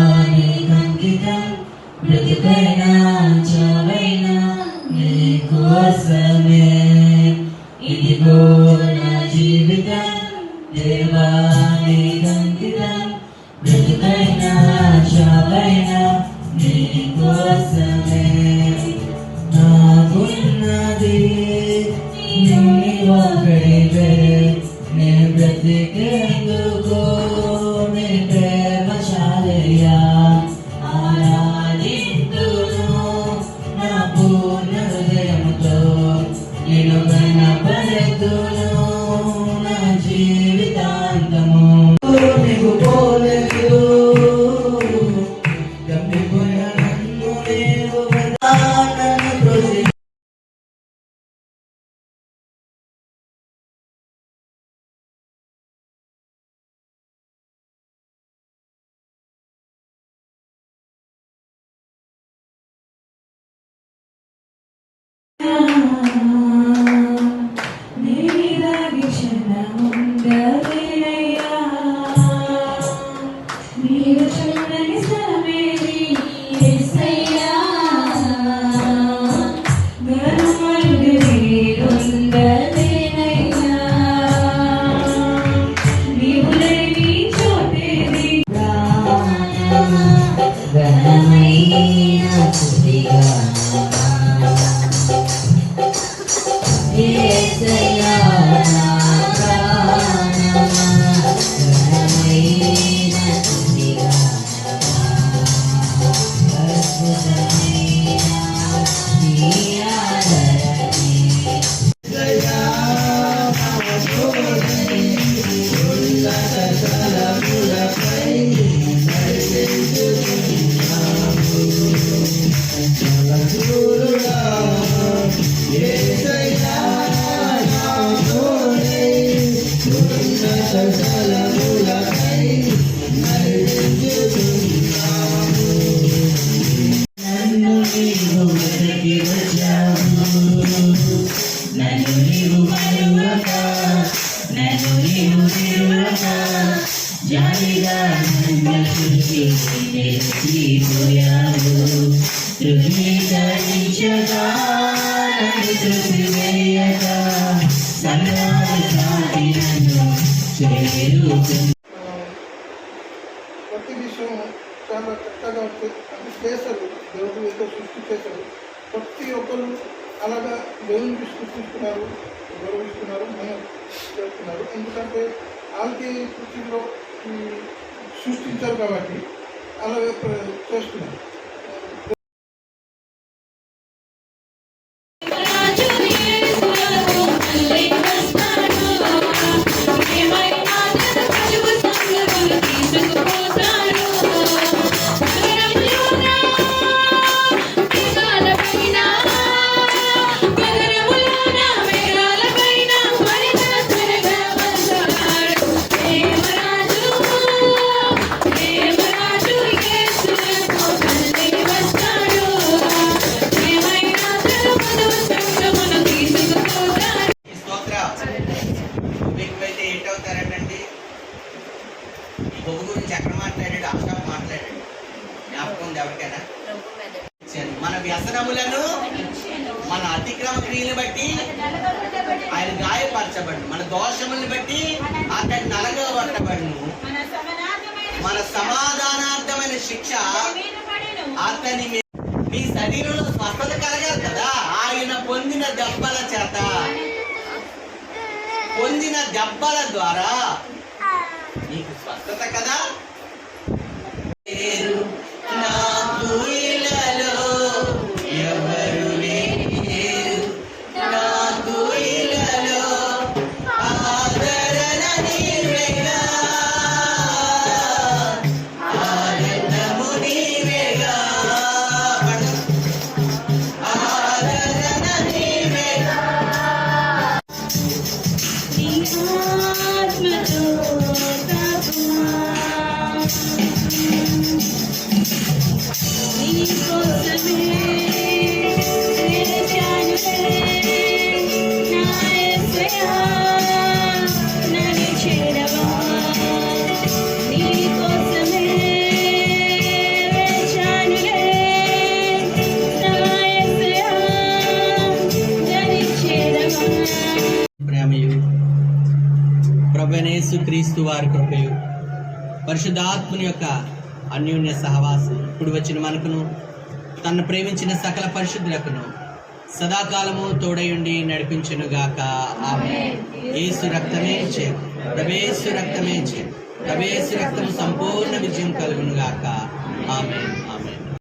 దేవానికంకితం బ్రతుకైనా చావైనా నీ కోసమే ఇదిగో నా జీవితం దేవానికంకితం బ్రతుకైనా చావైనా నీ కోసమే నాకున్నది నీ ఒక్కడివే నేను బ్రతికేందుకు నీ ప్రేమశాలయ్యా ఆరాధింతును నా పూర్ణ హృదయముతో నేను కనపడుతును నా జీవితాంతము నీకు పోలేదు తప్పిపోయిన నన్ను నీవు ప్రతి విషయం చాలా చక్కగా చేశారు. దేవుడు ఏదో సృష్టి చేశారు. ప్రతి ఒక్కరు అలాగా దేవుని సృష్టిస్తున్నారు, గౌరవిస్తున్నారు, మనం చేస్తున్నారు. ఎందుకంటే వాళ్ళకి సృష్టిలో సృష్టించారు కాబట్టి అలాగే చేస్తున్నారు. మన వ్యసనములను మన అతిక్రమ క్రియలు బట్టి ఆయన గాయపరచబడు, మన దోషములను బట్టి అతన్ని నలగబట్టబడును. మన సమాధానార్థమైన శిక్ష అతని మీ శరీరంలో స్వస్థత కలగాలి కదా. ఆయన పొందిన దెబ్బల చేత, పొందిన దెబ్బల ద్వారా నీకు స్వస్థత కదా. నాకు ఇలాలో ఎవరు లేరు, నాకు ఇలాలో ఆదరణ నీవేగా, ఆనందము నీవేగా, ఆదరణ నీవేగా. నీ కోసమే ప్రభువైన యేసుక్రీస్తు వారి కృపయు పరిశుద్ధాత్మని యొక్క అన్యోన్య సహవాసం ఇప్పుడు వచ్చిన మనకును తన్ను ప్రేమించిన సకల పరిశుద్ధులకును సదాకాలము తోడయుండి నడిపించునుగాక ఆమేన్. యేసు రక్తమే చే ప్రభేసు రక్తమే చే ప్రభేసు రక్తము సంపూర్ణ విజయం కలుగునుగాక ఆమేన్.